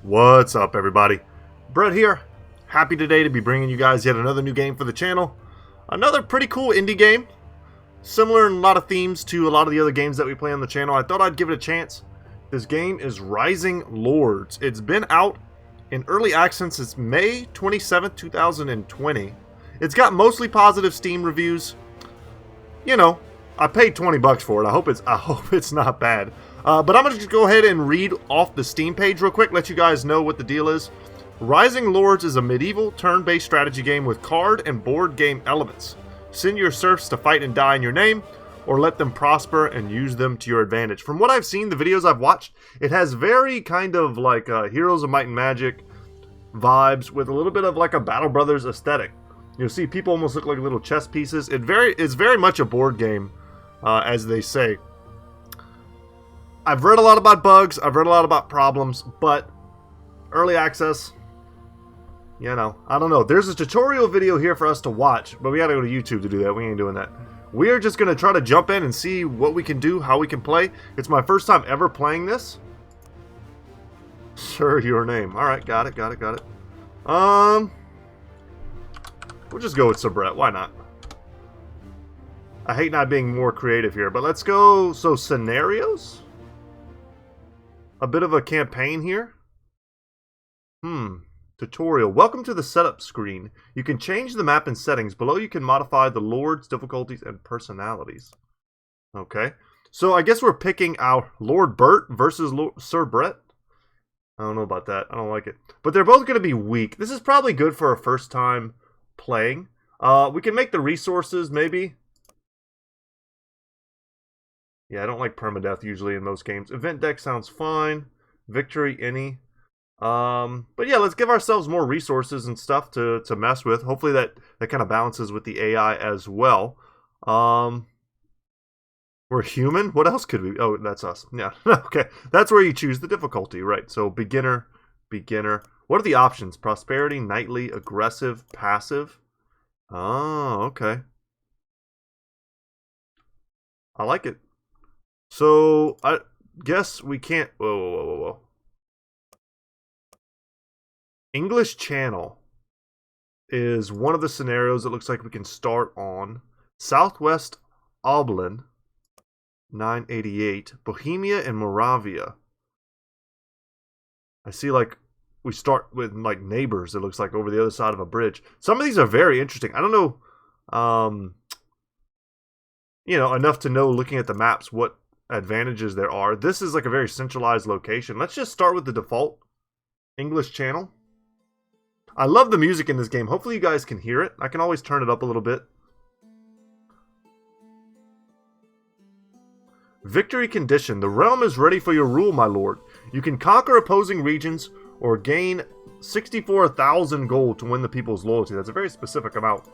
What's up, everybody? Brett here. Happy today to be bringing you guys yet another new game for the channel. Another pretty cool indie game. Similar in a lot of themes to a lot of the other games that we play on the channel. I thought I'd give it a chance. This game is Rising Lords. It's been out in early access since May 27th, 2020. It's got mostly positive Steam reviews. You know, I paid 20 bucks for it. I hope it's not bad. But I'm going to just go ahead and read off the Steam page real quick, let you guys know what the deal is. Rising Lords is a medieval turn-based strategy game with card and board game elements. Send your serfs to fight and die in your name, or let them prosper and use them to your advantage. From what I've seen, the videos I've watched, it has very kind of like Heroes of Might and Magic vibes with a little bit of like a Battle Brothers aesthetic. You'll see people almost look like little chess pieces. It's very much a board game, as they say. I've read a lot about bugs, I've read a lot about problems, but early access, you know, I don't know. There's a tutorial video here for us to watch, but we gotta go to YouTube to do that. We ain't doing that. We're just gonna try to jump in and see what we can do, how we can play. It's my first time ever playing this. Sir, your name. Alright, got it. We'll just go with Sir Brett, why not? I hate not being more creative here, but let's go. So, scenarios? A bit of a campaign here. Tutorial. Welcome to the setup screen. You can change the map and settings. Below you can modify the lords, difficulties, and personalities. Okay. So I guess we're picking our Lord Bert versus Sir Brett. I don't know about that. I don't like it. But they're both going to be weak. This is probably good for a first time playing. We can make the resources maybe. Yeah, I don't like permadeath usually in most games. Event deck sounds fine. Victory, any. But yeah, let's give ourselves more resources and stuff to mess with. Hopefully that kind of balances with the AI as well. We're human? What else could we... Oh, that's us. Yeah, okay. That's where you choose the difficulty, right? So beginner. What are the options? Prosperity, nightly, aggressive, passive. Oh, okay. I like it. So, I guess we can't... Whoa. English Channel is one of the scenarios it looks like we can start on. Southwest Oblin, 988. Bohemia and Moravia. I see like we start with like neighbors, it looks like, over the other side of a bridge. Some of these are very interesting. I don't know, you know, enough to know looking at the maps what advantages there are. This is like a very centralized location. Let's just start with the default English Channel. I love the music in this game. Hopefully you guys can hear it. I can always turn it up a little bit. Victory condition. The realm is ready for your rule, my lord. You can conquer opposing regions or gain 64,000 gold to win the people's loyalty. That's a very specific amount.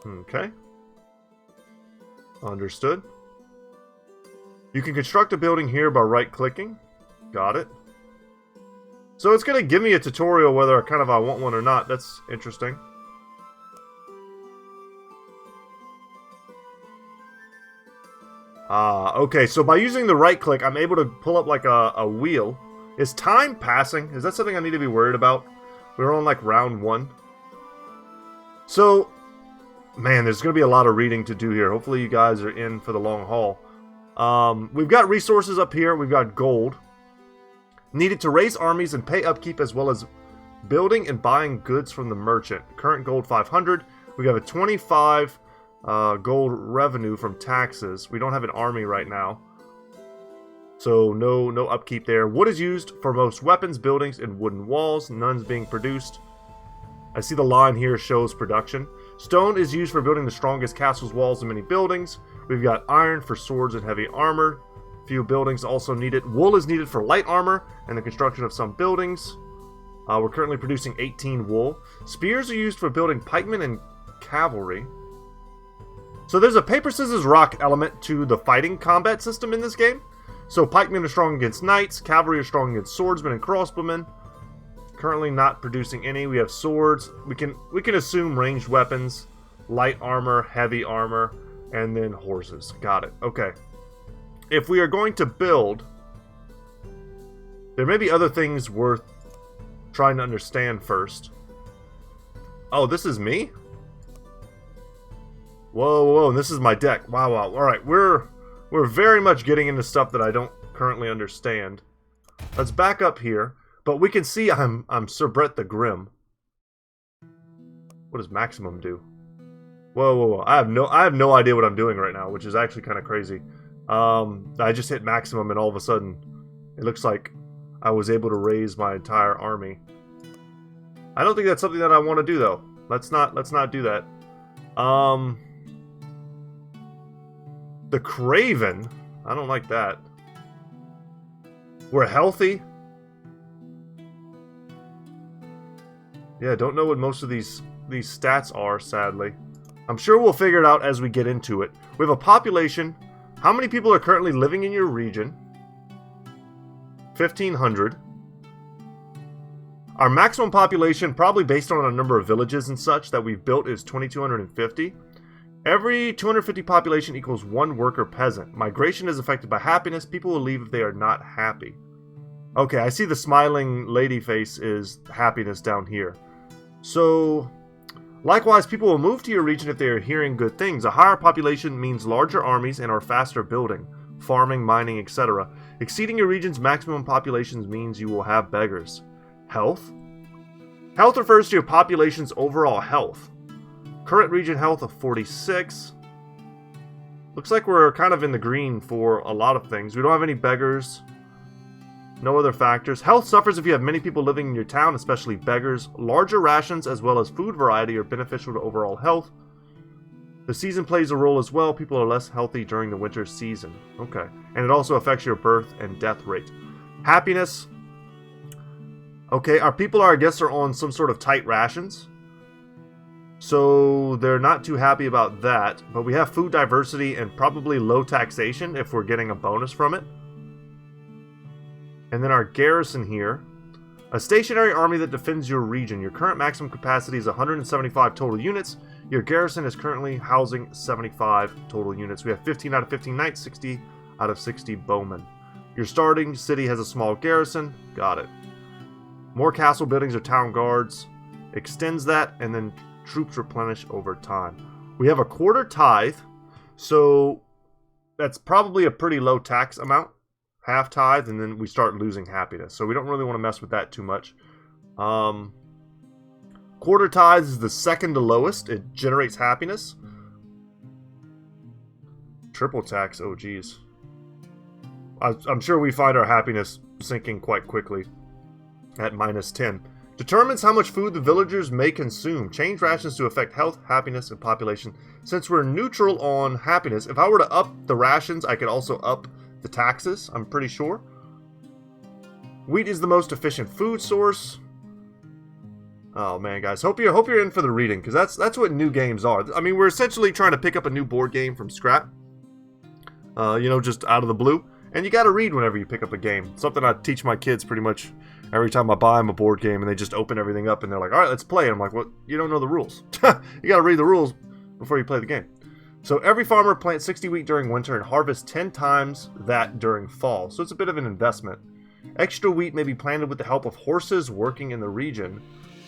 Okay. Understood. You can construct a building here by right-clicking. Got it. So it's going to give me a tutorial whether I want one or not. That's interesting. Okay. So by using the right-click, I'm able to pull up like a wheel. Is time passing? Is that something I need to be worried about? We're on like round 1. So... Man, there's going to be a lot of reading to do here. Hopefully you guys are in for the long haul. We've got resources up here. We've got gold. Needed to raise armies and pay upkeep as well as building and buying goods from the merchant. Current gold 500. We have a 25 gold revenue from taxes. We don't have an army right now. So no upkeep there. Wood is used for most weapons, buildings, and wooden walls. None's being produced. I see the line here shows production. Stone is used for building the strongest castles, walls, and many buildings. We've got iron for swords and heavy armor. Few buildings also needed. Wool is needed for light armor and the construction of some buildings. We're currently producing 18 wool. Spears are used for building pikemen and cavalry. So there's a paper, scissors, rock element to the fighting combat system in this game. So pikemen are strong against knights. Cavalry are strong against swordsmen and crossbowmen. Currently not producing any. We have swords. We can assume ranged weapons, light armor, heavy armor, and then horses. Got it. Okay. If we are going to build, There may be other things worth trying to understand first. Oh, this is me? Whoa, whoa, this is my deck. Wow, wow. Alright, we're very much getting into stuff that I don't currently understand. Let's back up here. But we can see I'm Sir Brett the Grim. What does maximum do? Whoa, whoa, whoa. I have no idea what I'm doing right now, which is actually kind of crazy. I just hit maximum and all of a sudden it looks like I was able to raise my entire army. I don't think that's something that I want to do though. Let's not do that. The Craven, I don't like that. We're healthy. Yeah, don't know what most of these stats are, sadly. I'm sure we'll figure it out as we get into it. We have a population. How many people are currently living in your region? 1,500. Our maximum population, probably based on a number of villages and such that we've built, is 2,250. Every 250 population equals 1 worker peasant. Migration is affected by happiness. People will leave if they are not happy. Okay, I see the smiling lady face is happiness down here. So, likewise, people will move to your region if they are hearing good things. A higher population means larger armies and are faster building, farming, mining, etc. Exceeding your region's maximum populations means you will have beggars. Health? Health refers to your population's overall health. Current region health of 46. Looks like we're kind of in the green for a lot of things. We don't have any beggars. No other factors. Health suffers if you have many people living in your town, especially beggars. Larger rations as well as food variety are beneficial to overall health. The season plays a role as well. People are less healthy during the winter season. Okay. And it also affects your birth and death rate. Happiness. Okay, our people, I guess, are on some sort of tight rations. So they're not too happy about that. But we have food diversity and probably low taxation if we're getting a bonus from it. And then our garrison here. A stationary army that defends your region. Your current maximum capacity is 175 total units. Your garrison is currently housing 75 total units. We have 15 out of 15 knights, 60 out of 60 bowmen. Your starting city has a small garrison. Got it. More castle buildings or town guards. Extends that, and then troops replenish over time. We have a quarter tithe, so that's probably a pretty low tax amount. Half tithe, and then we start losing happiness. So we don't really want to mess with that too much. Quarter tithe is the second to lowest. It generates happiness. Triple tax, oh geez. I'm sure we find our happiness sinking quite quickly at -10. Determines how much food the villagers may consume. Change rations to affect health, happiness, and population. Since we're neutral on happiness, if I were to up the rations, I could also up the taxes, I'm pretty sure. Wheat is the most efficient food source. Oh man, guys, hope you're in for the reading, because that's what new games are. I mean, we're essentially trying to pick up a new board game from scrap. You know, just out of the blue. And you got to read whenever you pick up a game. Something I teach my kids pretty much every time I buy them a board game, and they just open everything up and they're like, "All right, let's play." And I'm like, "Well, you don't know the rules. You got to read the rules before you play the game." So every farmer plants 60 wheat during winter and harvests 10 times that during fall. So it's a bit of an investment. Extra wheat may be planted with the help of horses working in the region.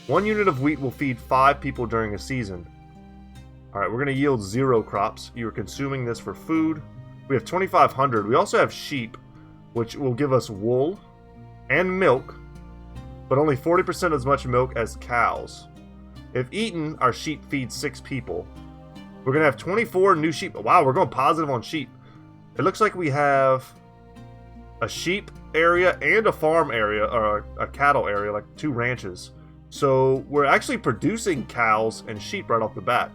1 unit of wheat will feed 5 people during a season. Alright, we're going to yield 0 crops. You're consuming this for food. We have 2,500. We also have sheep, which will give us wool and milk, but only 40% as much milk as cows. If eaten, our sheep feed 6 people. We're going to have 24 new sheep. Wow, we're going positive on sheep. It looks like we have a sheep area and a farm area, or a cattle area, like 2 ranches. So we're actually producing cows and sheep right off the bat.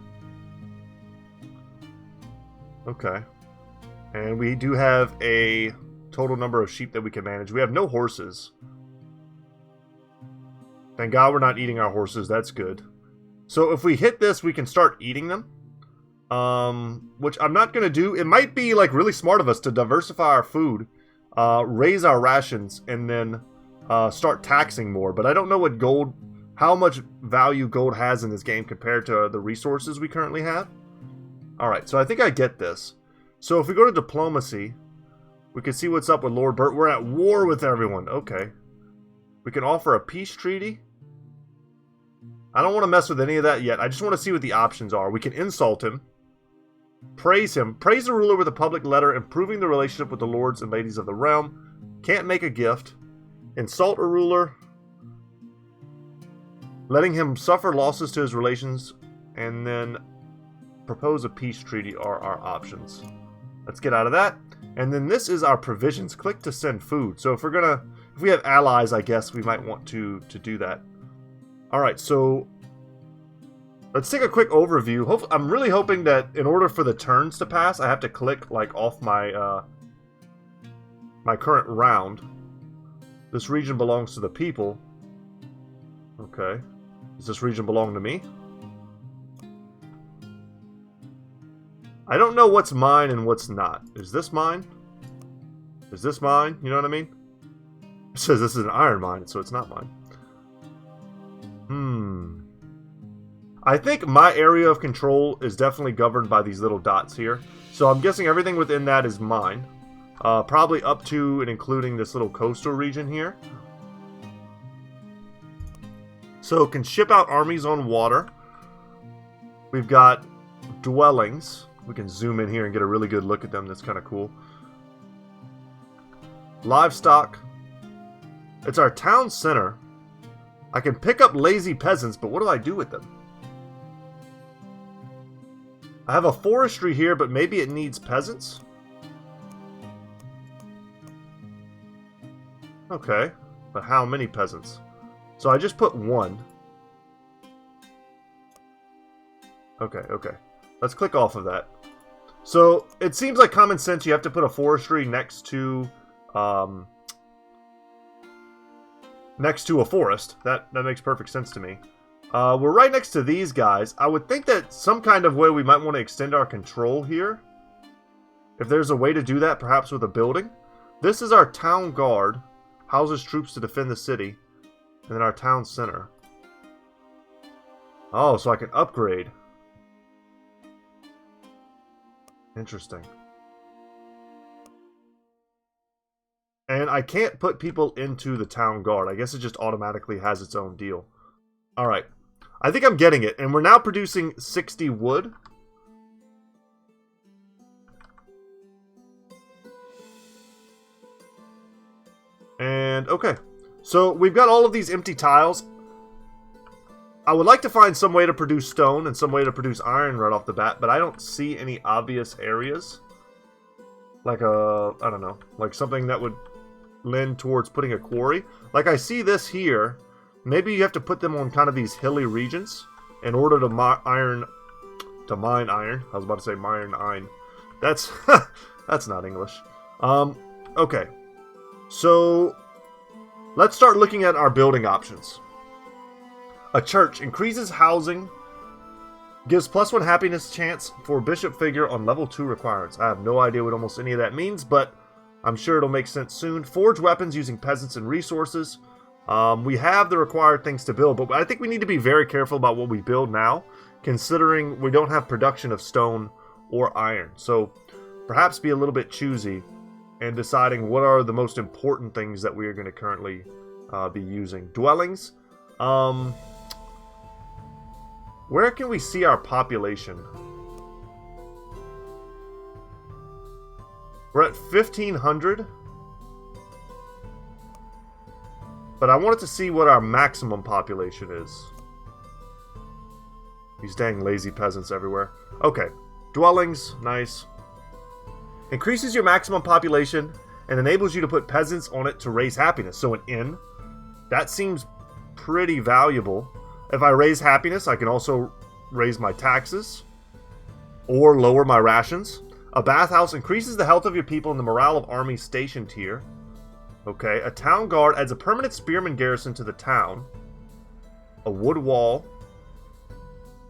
Okay. And we do have a total number of sheep that we can manage. We have no horses. Thank God we're not eating our horses. That's good. So if we hit this, we can start eating them. Which I'm not going to do. It might be like really smart of us to diversify our food, raise our rations, and then start taxing more. But I don't know what gold, how much value gold has in this game compared to the resources we currently have. Alright, so I think I get this. So if we go to diplomacy, we can see what's up with Lord Bert. We're at war with everyone. Okay. We can offer a peace treaty. I don't want to mess with any of that yet. I just want to see what the options are. We can insult him. Praise him. Praise the ruler with a public letter, improving the relationship with the lords and ladies of the realm. Can't make a gift. Insult a ruler. Letting him suffer losses to his relations. And then propose a peace treaty are our options. Let's get out of that. And then this is our provisions. Click to send food. So if we have allies, I guess we might want to do that. Alright, so let's take a quick overview. I'm really hoping that in order for the turns to pass, I have to click like off my my current round. This region belongs to the people. Okay. Does this region belong to me? I don't know what's mine and what's not. Is this mine? Is this mine? You know what I mean? It says this is an iron mine, so it's not mine. I think my area of control is definitely governed by these little dots here. So I'm guessing everything within that is mine. Probably up to and including this little coastal region here. So can ship out armies on water. We've got dwellings. We can zoom in here and get a really good look at them. That's kind of cool. Livestock. It's our town center. I can pick up lazy peasants, but what do I do with them? I have a forestry here, but maybe it needs peasants? Okay, but how many peasants? So I just put one. Okay. Let's click off of that. So it seems like common sense. You have to put a forestry next to a forest. That makes perfect sense to me. We're right next to these guys. I would think that some kind of way we might want to extend our control here. If there's a way to do that, perhaps with a building. This is our town guard. Houses troops to defend the city. And then our town center. Oh, so I can upgrade. Interesting. And I can't put people into the town guard. I guess it just automatically has its own deal. Alright. I think I'm getting it. And we're now producing 60 wood. And, okay. So, we've got all of these empty tiles. I would like to find some way to produce stone and some way to produce iron right off the bat, but I don't see any obvious areas. Like I don't know, like something that would lend towards putting a quarry. Like I see this here. Maybe you have to put them on kind of these hilly regions in order to mine iron. I was about to say mine iron. That's that's not English. Okay. So let's start looking at our building options. A church increases housing, gives +1 happiness chance for bishop figure on level 2 requirements. I have no idea what almost any of that means, but I'm sure it'll make sense soon. Forge weapons using peasants and resources. We have the required things to build, but I think we need to be very careful about what we build now, considering we don't have production of stone or iron. So perhaps be a little bit choosy in deciding what are the most important things that we are going to currently be using. Dwellings. Where can we see our population? We're at 1,500. But I wanted to see what our maximum population is. These dang lazy peasants everywhere. Okay. Dwellings. Nice. Increases your maximum population and enables you to put peasants on it to raise happiness. So an inn. That seems pretty valuable. If I raise happiness, I can also raise my taxes or lower my rations. A bathhouse increases the health of your people and the morale of armies stationed here. Okay, a town guard adds a permanent spearman garrison to the town. A wood wall.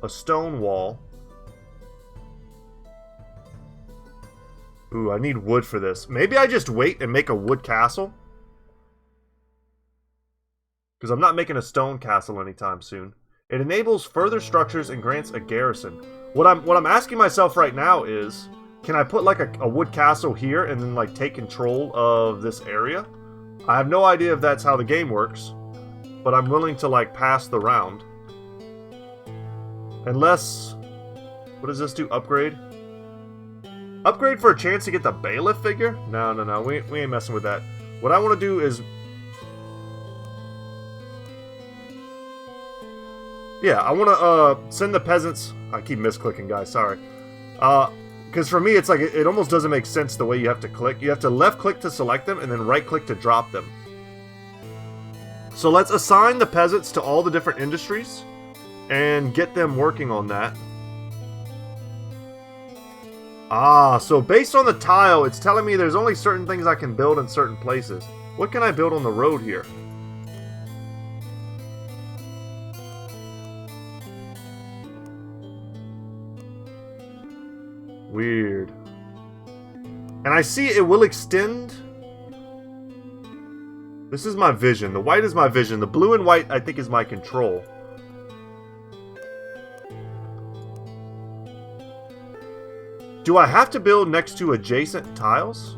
A stone wall. Ooh, I need wood for this. Maybe I just wait and make a wood castle. Because I'm not making a stone castle anytime soon. It enables further structures and grants a garrison. What I'm asking myself right now is, can I put like a wood castle here and then like take control of this area? I have no idea if that's how the game works. but I'm willing to, like, pass the round. Unless... What does this do? Upgrade? Upgrade for a chance to get the bailiff figure? No, no, no. We ain't messing with that. What I want to do is... Yeah, I want to send the peasants... I keep misclicking, guys. Sorry. Because for me, it's like it almost doesn't make sense the way you have to click. You have to left click to select them and then right click to drop them. So let's assign the peasants to all the different industries and get them working on that. Ah, so based on the tile, it's telling me there's only certain things I can build in certain places. What can I build on the road here? Weird. And I see it will extend. This is my vision. The white is my vision. The blue and white, I think, is my control. Do I have to build next to adjacent tiles?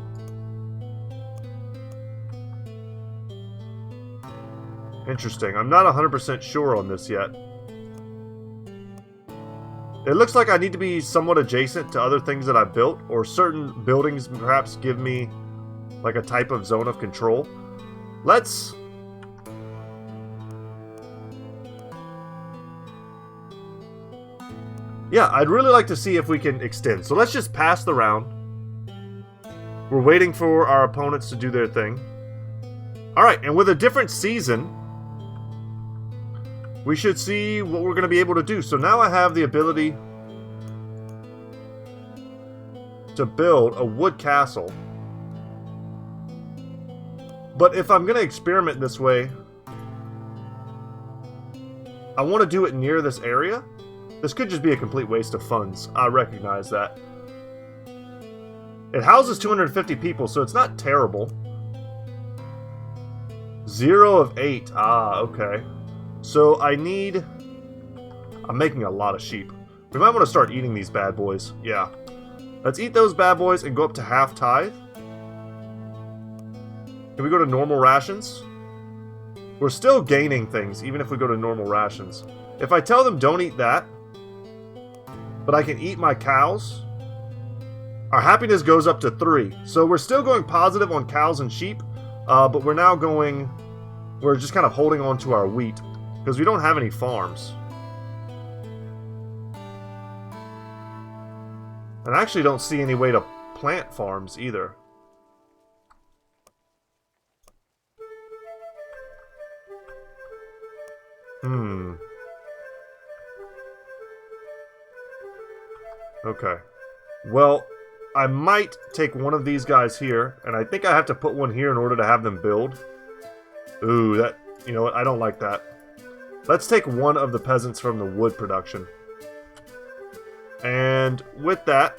Interesting. I'm not 100% sure on this yet. It looks like I need to be somewhat adjacent to other things that I built, or certain buildings perhaps give me like a type of zone of control. Let's... Yeah, I'd really like to see if we can extend. So let's just pass the round. We're waiting for our opponents to do their thing. Alright, and with a different season, we should see what we're going to be able to do. So now I have the ability to build a wood castle. But if I'm going to experiment this way, I want to do it near this area. This could just be a complete waste of funds. I recognize that. It houses 250 people, so it's not terrible. 0 of 8. Ah, okay. So I need... I'm making a lot of sheep. We might want to start eating these bad boys. Yeah. Let's eat those bad boys and go up to half tithe. Can we go to normal rations? We're still gaining things, even if we go to normal rations. If I tell them don't eat that, but I can eat my cows, our happiness goes up to 3. So we're still going positive on cows and sheep, but we're now going... We're just kind of holding on to our wheat, because we don't have any farms. And I actually don't see any way to plant farms either. Okay. Well, I might take one of these guys here, and I think I have to put one here in order to have them build. Ooh, that... You know what? I don't like that. Let's take one of the peasants from the wood production. And with that...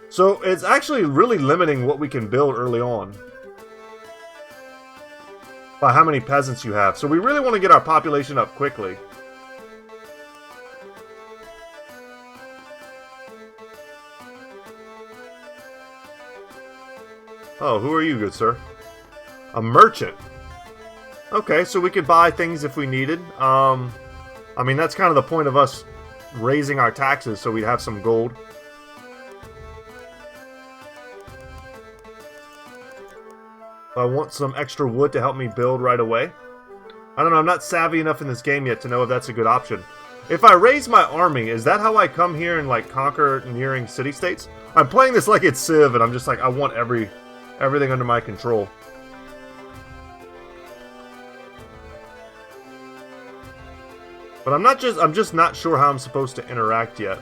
So, it's actually really limiting what we can build early on. By how many peasants you have. So we really want to get our population up quickly. Oh, who are you, good sir? A merchant. Okay, so we could buy things if we needed. I mean, that's kind of the point of us raising our taxes, so we'd have some gold. I want some extra wood to help me build right away. I don't know, I'm not savvy enough in this game yet to know if that's a good option. If I raise my army, is that how I come here and, like, conquer nearing city-states? I'm playing this like it's Civ, and I'm just like, I want everything under my control. But I'm just not sure how I'm supposed to interact yet.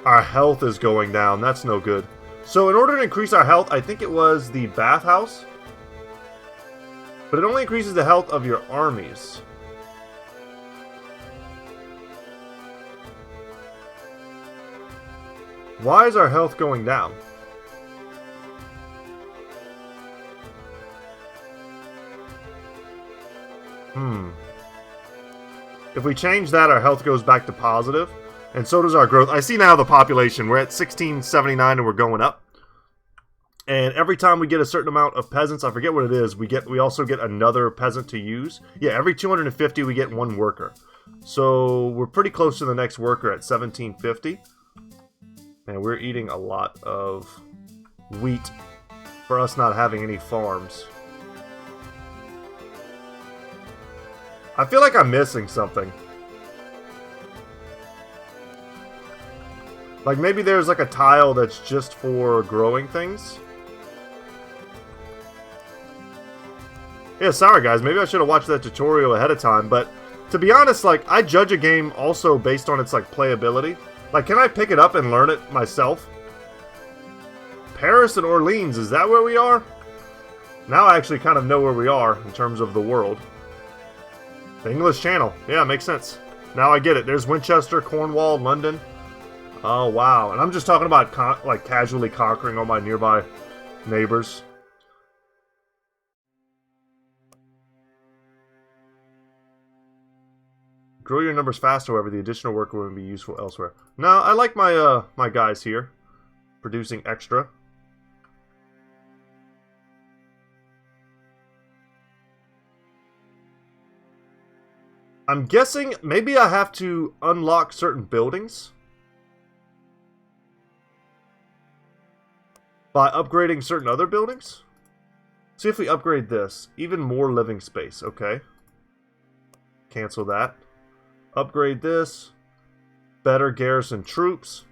Our health is going down. That's no good. So in order to increase our health, I think it was the bathhouse. But it only increases the health of your armies. Why is our health going down? If we change that, our health goes back to positive. And so does our growth. I see now the population. We're at 1679 and we're going up. And every time we get a certain amount of peasants, I forget what it is, we also get another peasant to use. Yeah, every 250 we get one worker. So we're pretty close to the next worker at 1750. And we're eating a lot of wheat for us not having any farms. I feel like I'm missing something. Like maybe there's like a tile that's just for growing things. Yeah, sorry guys, maybe I should have watched that tutorial ahead of time, but to be honest, like, I judge a game also based on its, like, playability. Like, can I pick it up and learn it myself? Paris and Orleans, is that where we are? Now I actually kind of know where we are in terms of the world. The English Channel. Yeah, makes sense. Now I get it. There's Winchester, Cornwall, London. Oh, wow. And I'm just talking about, like, casually conquering all my nearby neighbors. Grow your numbers fast, however, the additional worker would be useful elsewhere. No, I like my my guys here. Producing extra. I'm guessing maybe I have to unlock certain buildings by upgrading certain other buildings. See if we upgrade this. Even more living space, okay. Cancel that. Upgrade this. Better garrison troops.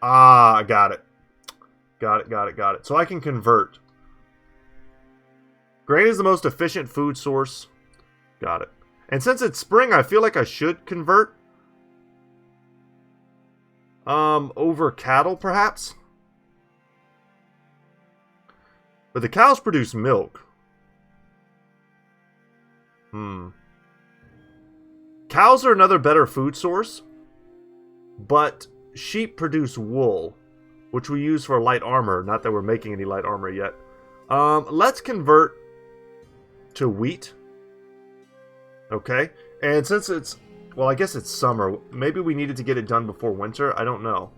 Ah, I got it. Got it. So I can convert. Grain is the most efficient food source. Got it. And since it's spring, I feel like I should convert. Over cattle, perhaps? But the cows produce milk. Cows are another better food source, but sheep produce wool, which we use for light armor. Not that we're making any light armor yet. Let's convert to wheat. Okay, and since it's, well, I guess it's summer. Maybe we needed to get it done before winter. I don't know.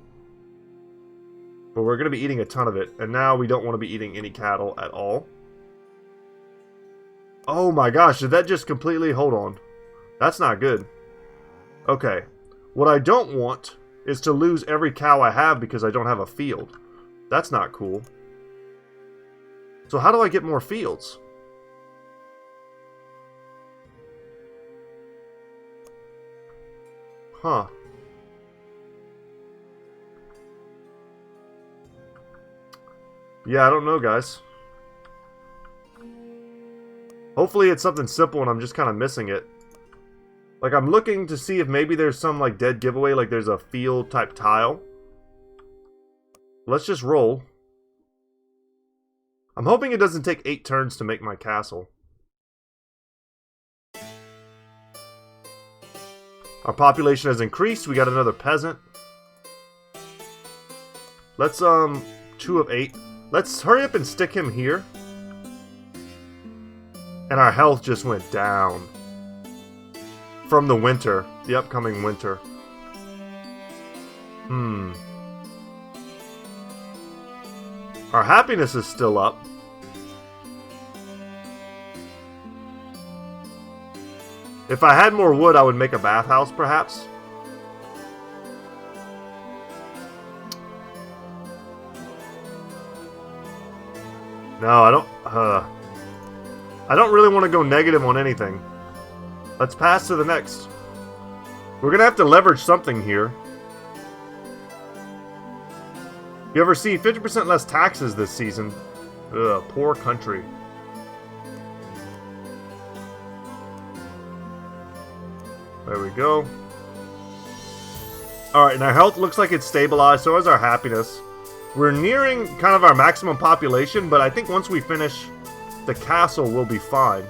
But we're going to be eating a ton of it, and now we don't want to be eating any cattle at all. Oh my gosh, did that just completely, hold on. That's not good. Okay. What I don't want is to lose every cow I have because I don't have a field. That's not cool. So how do I get more fields? Huh. Yeah, I don't know, guys. Hopefully it's something simple and I'm just kind of missing it. Like, I'm looking to see if maybe there's some, like, dead giveaway, like there's a field-type tile. Let's just roll. I'm hoping it doesn't take 8 turns to make my castle. Our population has increased. We got another peasant. Let's, 2 of 8. Let's hurry up and stick him here. And our health just went down. From the winter. The upcoming winter. Our happiness is still up. If I had more wood, I would make a bathhouse, perhaps. No, I don't really want to go negative on anything. Let's pass to the next. We're going to have to leverage something here. You ever see 50% less taxes this season? Ugh, poor country. There we go. Alright, and our health looks like it's stabilized, so is our happiness. We're nearing kind of our maximum population, but I think once we finish the castle, we'll be fine.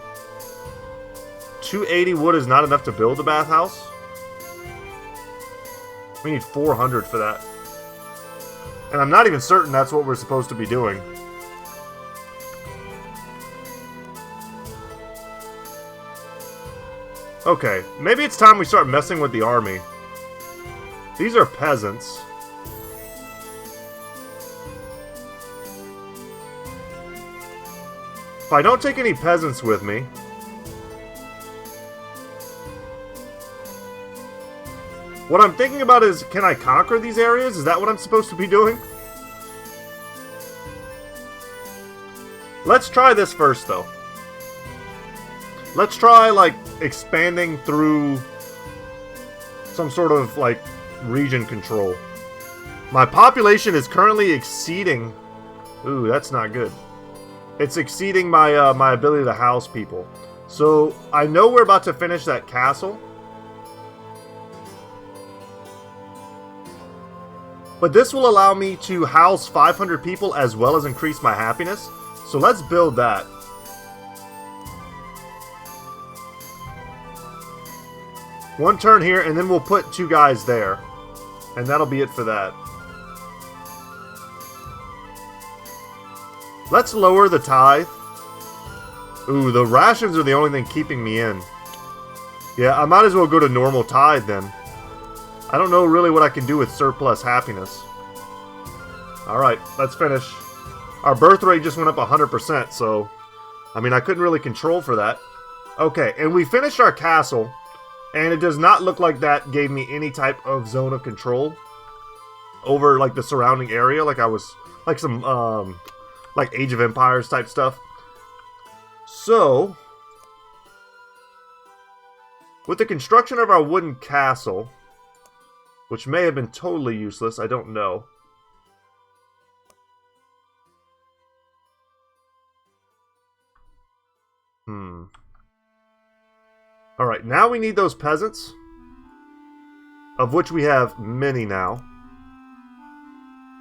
280 wood is not enough to build a bathhouse. We need 400 for that. And I'm not even certain that's what we're supposed to be doing. Okay, maybe it's time we start messing with the army. These are peasants. If I don't take any peasants with me... What I'm thinking about is, can I conquer these areas? Is that what I'm supposed to be doing? Let's try this first, though. Let's try, like, expanding through some sort of, like, region control. My population is currently exceeding... Ooh, that's not good. It's exceeding my, my ability to house people. So, I know we're about to finish that castle. But this will allow me to house 500 people as well as increase my happiness. So let's build that. One turn here, and then we'll put 2 guys there. And that'll be it for that. Let's lower the tithe. Ooh, the rations are the only thing keeping me in. Yeah, I might as well go to normal tithe then. I don't know really what I can do with surplus happiness. Alright, let's finish. Our birth rate just went up 100%, so... I mean, I couldn't really control for that. Okay, and we finished our castle, and it does not look like that gave me any type of zone of control over, like, the surrounding area, like I was... Like some, like Age of Empires type stuff. So... With the construction of our wooden castle... Which may have been totally useless, I don't know. Alright, now we need those peasants. Of which we have many now.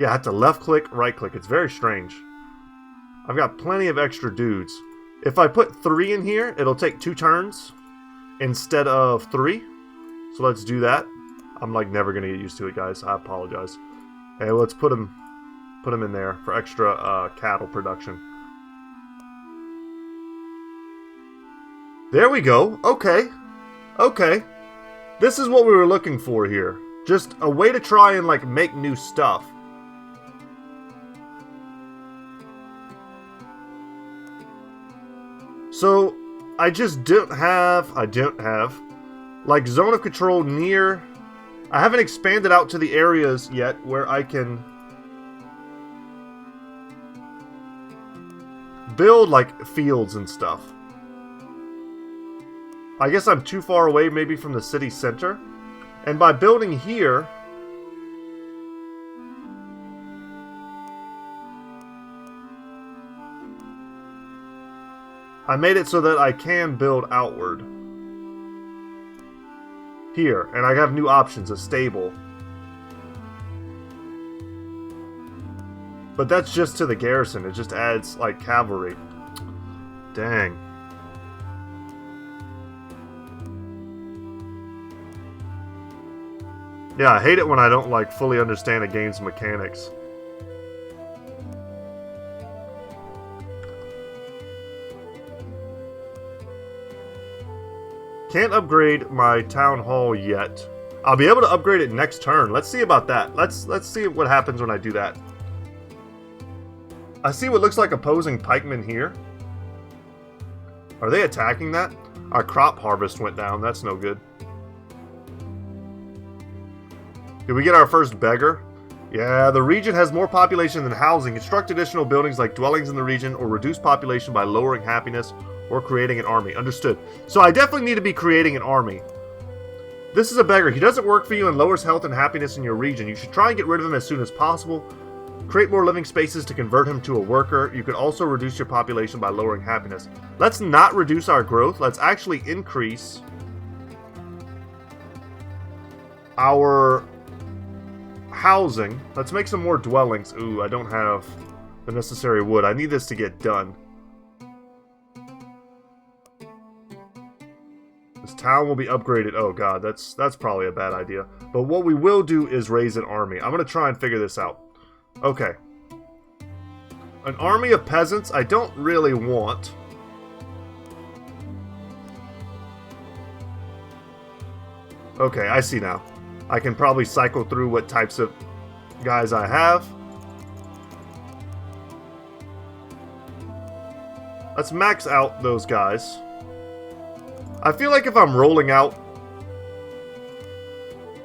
Yeah, I have to left click, right click. It's very strange. I've got plenty of extra dudes. If I put 3 in here, it'll take 2 turns instead of 3. So let's do that. I'm like never gonna get used to it, guys. I apologize. Hey, let's put them in there for extra cattle production. There we go. Okay. Okay. This is what we were looking for here. Just a way to try and like make new stuff. So I just don't have like zone of control near. I haven't expanded out to the areas yet where I can build like fields and stuff. I guess I'm too far away maybe from the city center. And by building here, I made it so that I can build outward. Here, and I have new options, a stable. But that's just to the garrison, it just adds, like, cavalry. Dang. Yeah, I hate it when I don't, like, fully understand a game's mechanics. Can't upgrade my town hall yet. I'll be able to upgrade it next turn. Let's see about that. Let's see what happens when I do that. I see what looks like opposing pikemen here. Are they attacking that? Our crop harvest went down. That's no good. Did we get our first beggar? Yeah, the region has more population than housing. Construct additional buildings like dwellings in the region or reduce population by lowering happiness or creating an army. Understood. So I definitely need to be creating an army. This is a beggar. He doesn't work for you and lowers health and happiness in your region. You should try and get rid of him as soon as possible. Create more living spaces to convert him to a worker. You could also reduce your population by lowering happiness. Let's not reduce our growth. Let's actually increase our housing. Let's make some more dwellings. Ooh, I don't have the necessary wood. I need this to get done. This town will be upgraded. Oh god, that's probably a bad idea. But what we will do is raise an army. I'm going to try and figure this out. Okay. An army of peasants I don't really want. Okay, I see now. I can probably cycle through what types of guys I have. Let's max out those guys. I feel like if I'm rolling out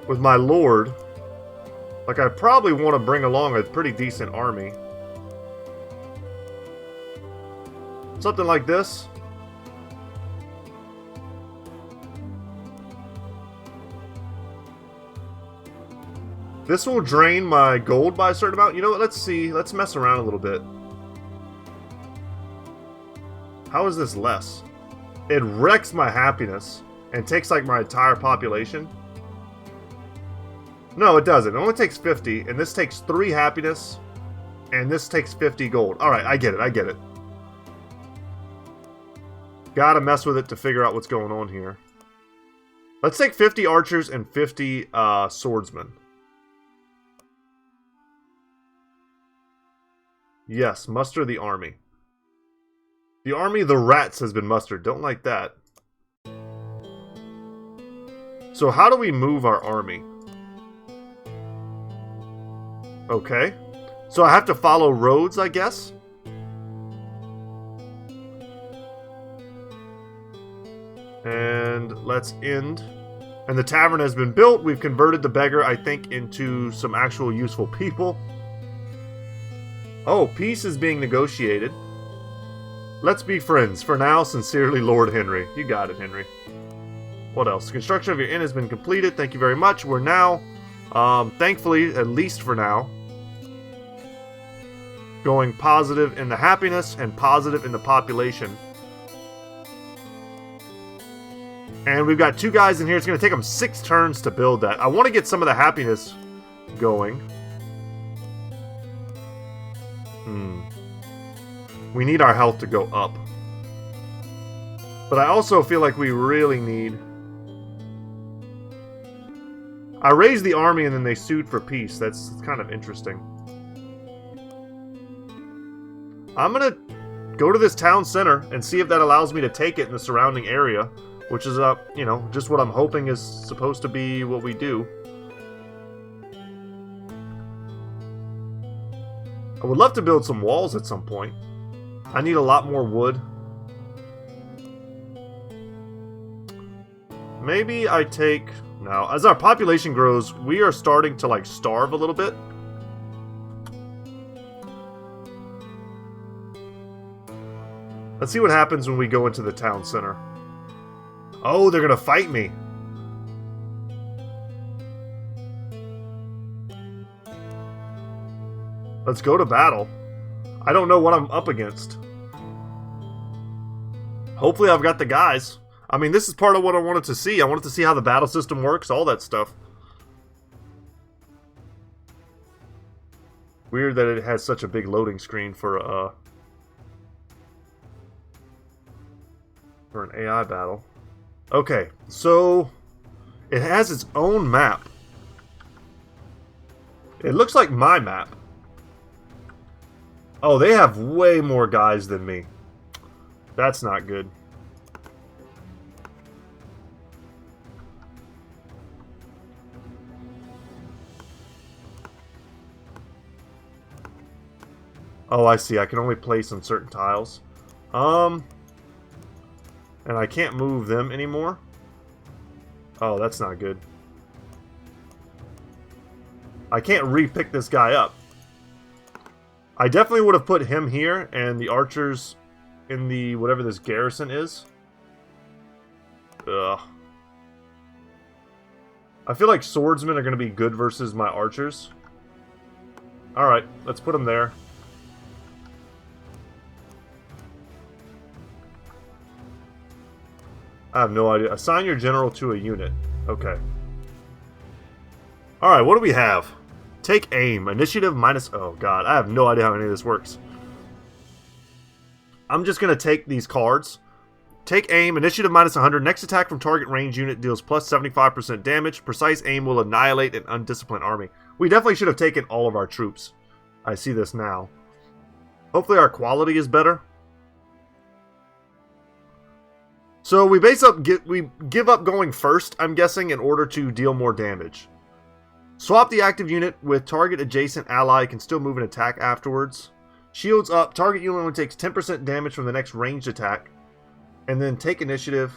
with my lord, like I probably want to bring along a pretty decent army. Something like this. This will drain my gold by a certain amount. You know what? Let's see. Let's mess around a little bit. How is this less? It wrecks my happiness and takes like my entire population. No, it doesn't. It only takes 50, and this takes 3 happiness, and this takes 50 gold. Alright, I get it. I get it. Gotta mess with it to figure out what's going on here. Let's take 50 archers and 50 swordsmen. Yes, muster the army. The army of the rats has been mustered. Don't like that. So how do we move our army? Okay. So I have to follow roads, I guess? And let's end. And the tavern has been built. We've converted the beggar, I think, into some actual useful people. Oh, peace is being negotiated. Let's be friends. For now, sincerely, Lord Henry. You got it, Henry. What else? The construction of your inn has been completed. Thank you very much. We're now, thankfully, at least for now, going positive in the happiness and positive in the population. And we've got 2 guys in here. It's going to take them 6 turns to build that. I want to get some of the happiness going. We need our health to go up. But I also feel like we really need... I raised the army and then they sued for peace. That's kind of interesting. I'm going to go to this town center and see if that allows me to take it in the surrounding area. Which is, you know, just what I'm hoping is supposed to be what we do. I would love to build some walls at some point. I need a lot more wood. Maybe I take... Now, as our population grows, we are starting to, like, starve a little bit. Let's see what happens when we go into the town center. Oh, they're gonna fight me. Let's go to battle. I don't know what I'm up against. Hopefully I've got the guys. I mean, this is part of what I wanted to see. I wanted to see how the battle system works, all that stuff. Weird that it has such a big loading screen for an AI battle. Okay, so it has its own map. It looks like my map. Oh, they have way more guys than me. That's not good. Oh, I see. I can only place on certain tiles. And I can't move them anymore. Oh, that's not good. I can't re-pick this guy up. I definitely would have put him here and the archers in the whatever this garrison is. Ugh. I feel like swordsmen are going to be good versus my archers. Alright, let's put them there. I have no idea. Assign your general to a unit. Okay. Alright, what do we have? Take aim. Initiative minus... Oh, God. I have no idea how any of this works. I'm just going to take these cards. Take aim. Initiative minus 100. Next attack from target range unit deals plus 75% damage. Precise aim will annihilate an undisciplined army. We definitely should have taken all of our troops. I see this now. Hopefully our quality is better. So we give up going first, I'm guessing, in order to deal more damage. Swap the active unit with target adjacent ally, can still move and attack afterwards. Shields up. Target unit only takes 10% damage from the next ranged attack. And then take initiative.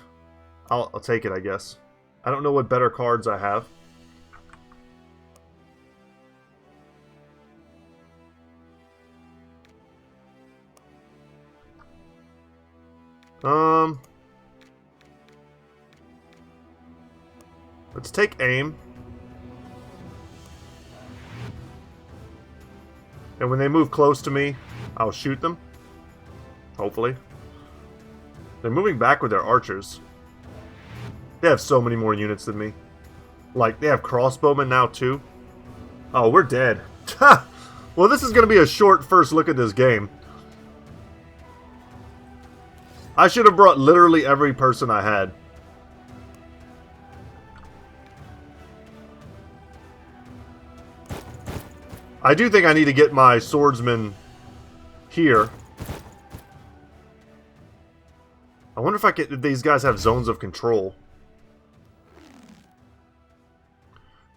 I'll take it, I guess. I don't know what better cards I have. Let's take aim. And when they move close to me, I'll shoot them. Hopefully. They're moving back with their archers. They have so many more units than me. Like, they have crossbowmen now, too. Oh, we're dead. Well, this is going to be a short first look at this game. I should have brought literally every person I had. I do think I need to get my swordsman here. I wonder if these guys have zones of control.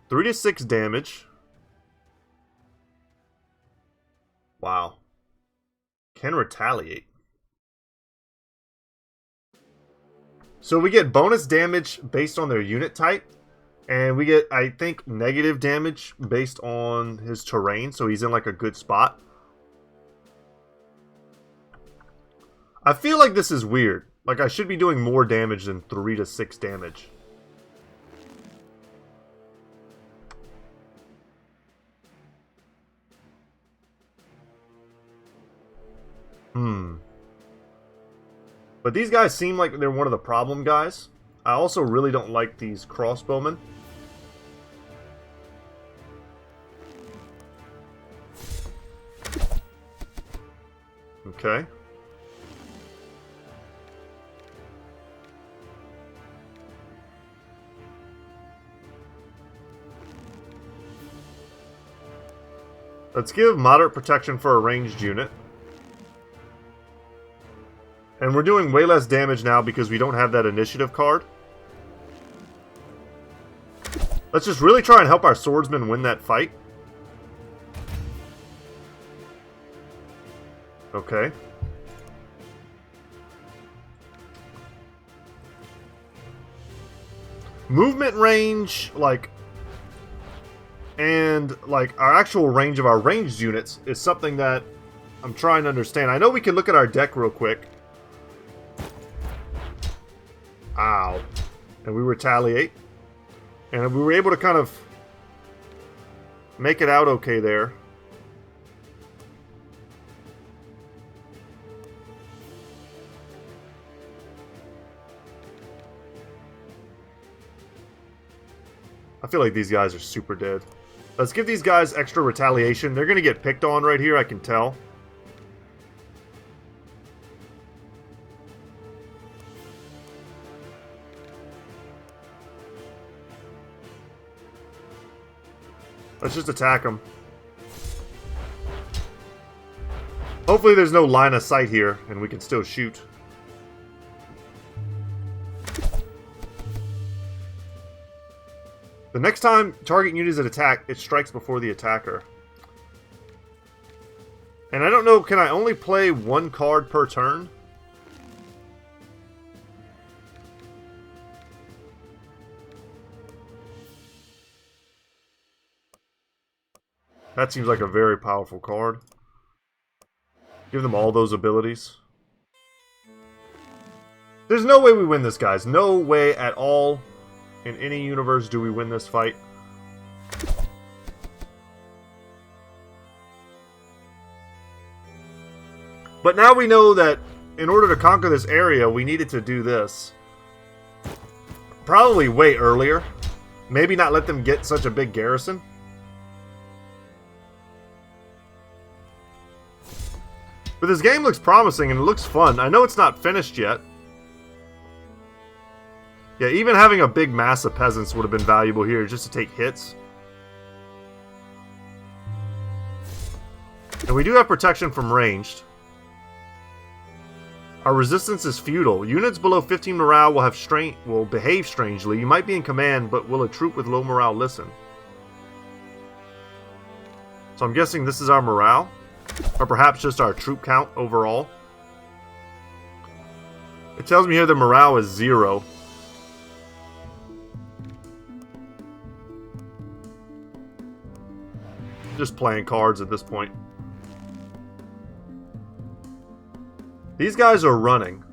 3 to 6 damage. Wow. Can retaliate. So we get bonus damage based on their unit type. And we get, I think, negative damage based on his terrain. So he's in like a good spot. I feel like this is weird. Like I should be doing more damage than 3 to 6 damage. But these guys seem like they're one of the problem guys. I also really don't like these crossbowmen. Okay. Let's give moderate protection for a ranged unit. And we're doing way less damage now because we don't have that initiative card. Let's just really try and help our swordsman win that fight. Okay. Movement range, like, and like our actual range of our ranged units is something that I'm trying to understand. I know we can look at our deck real quick. Ow. And we retaliate. And we were able to kind of make it out okay there. I feel like these guys are super dead. Let's give these guys extra retaliation. They're going to get picked on right here, I can tell. Let's just attack them. Hopefully there's no line of sight here, and we can still shoot. The next time target unit is attacked, it strikes before the attacker. And I don't know, can I only play one card per turn? That seems like a very powerful card. Give them all those abilities. There's no way we win this, guys. No way at all. In any universe do we win this fight. But now we know that in order to conquer this area, we needed to do this. Probably way earlier. Maybe not let them get such a big garrison. But this game looks promising and it looks fun. I know it's not finished yet. Yeah, even having a big mass of peasants would have been valuable here just to take hits. And we do have protection from ranged. Our resistance is feudal. Units below 15 morale will behave strangely. You might be in command, but will a troop with low morale listen? So I'm guessing this is our morale. Or perhaps just our troop count overall. It tells me here the morale is 0. Just playing cards at this point. These guys are running.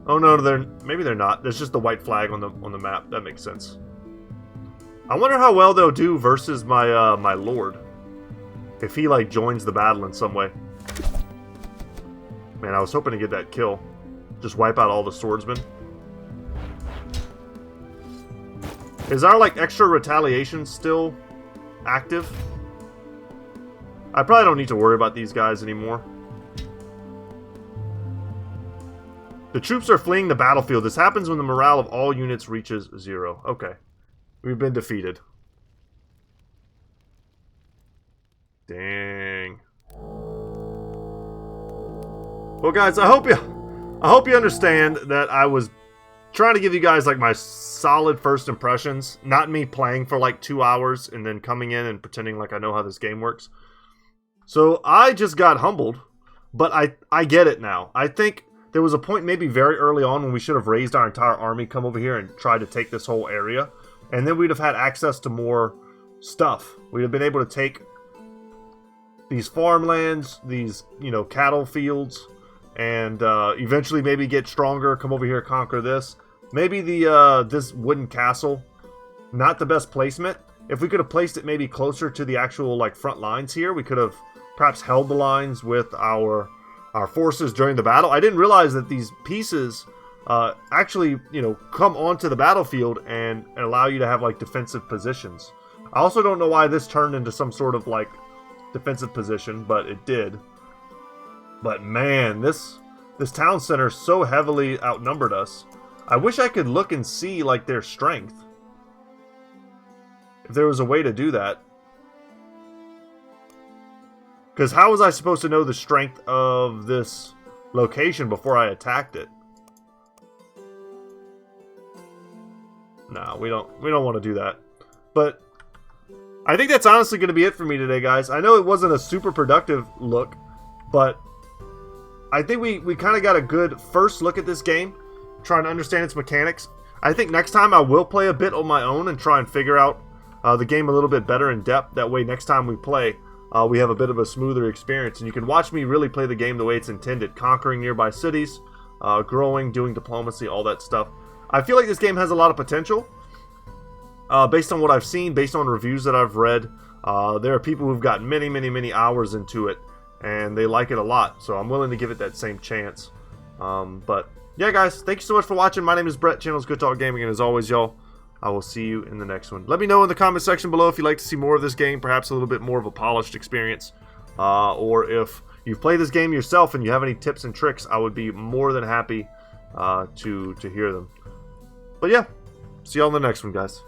Oh no, maybe they're not. There's just the white flag on the map. That makes sense. I wonder how well they'll do versus my my lord. If he like joins the battle in some way. Man, I was hoping to get that kill. Just wipe out all the swordsmen. Is our like extra retaliation still active? I probably don't need to worry about these guys anymore. The troops are fleeing the battlefield. This happens when the morale of all units reaches 0. Okay. We've been defeated. Dang. Well, guys, I hope you understand that I was trying to give you guys like my solid first impressions, not me playing for like 2 hours and then coming in and pretending like I know how this game works. So I just got humbled, but I get it now. I think there was a point maybe very early on when we should have raised our entire army, come over here and tried to take this whole area. And then we'd have had access to more stuff. We'd have been able to take these farmlands, these, you know, cattle fields, and eventually maybe get stronger, come over here, conquer this. Maybe the this wooden castle, not the best placement. If we could have placed it maybe closer to the actual like front lines here, we could have perhaps held the lines with our forces during the battle. I didn't realize that these pieces actually, you know, come onto the battlefield and allow you to have like defensive positions. I also don't know why this turned into some sort of like defensive position, but it did. But man, this town center so heavily outnumbered us. I wish I could look and see like their strength. If there was a way to do that. Because how was I supposed to know the strength of this location before I attacked it? No, we don't want to do that. But I think that's honestly going to be it for me today, guys. I know it wasn't a super productive look, but I think we kind of got a good first look at this game, trying to understand its mechanics. I think next time I will play a bit on my own and try and figure out the game a little bit better in depth. That way, next time we play, we have a bit of a smoother experience, and you can watch me really play the game the way it's intended, conquering nearby cities, growing, doing diplomacy, all that stuff. I feel like this game has a lot of potential. Based on what I've seen, based on reviews that I've read, there are people who've got many hours into it, and they like it a lot, so I'm willing to give it that same chance. But yeah, guys, thank you so much for watching. My name is Brett, channel's Goodtalk Gaming, and as always, y'all, I will see you in the next one. Let me know in the comment section below if you'd like to see more of this game, perhaps a little bit more of a polished experience, or if you've played this game yourself and you have any tips and tricks. I would be more than happy to hear them. But yeah, see y'all in the next one, guys.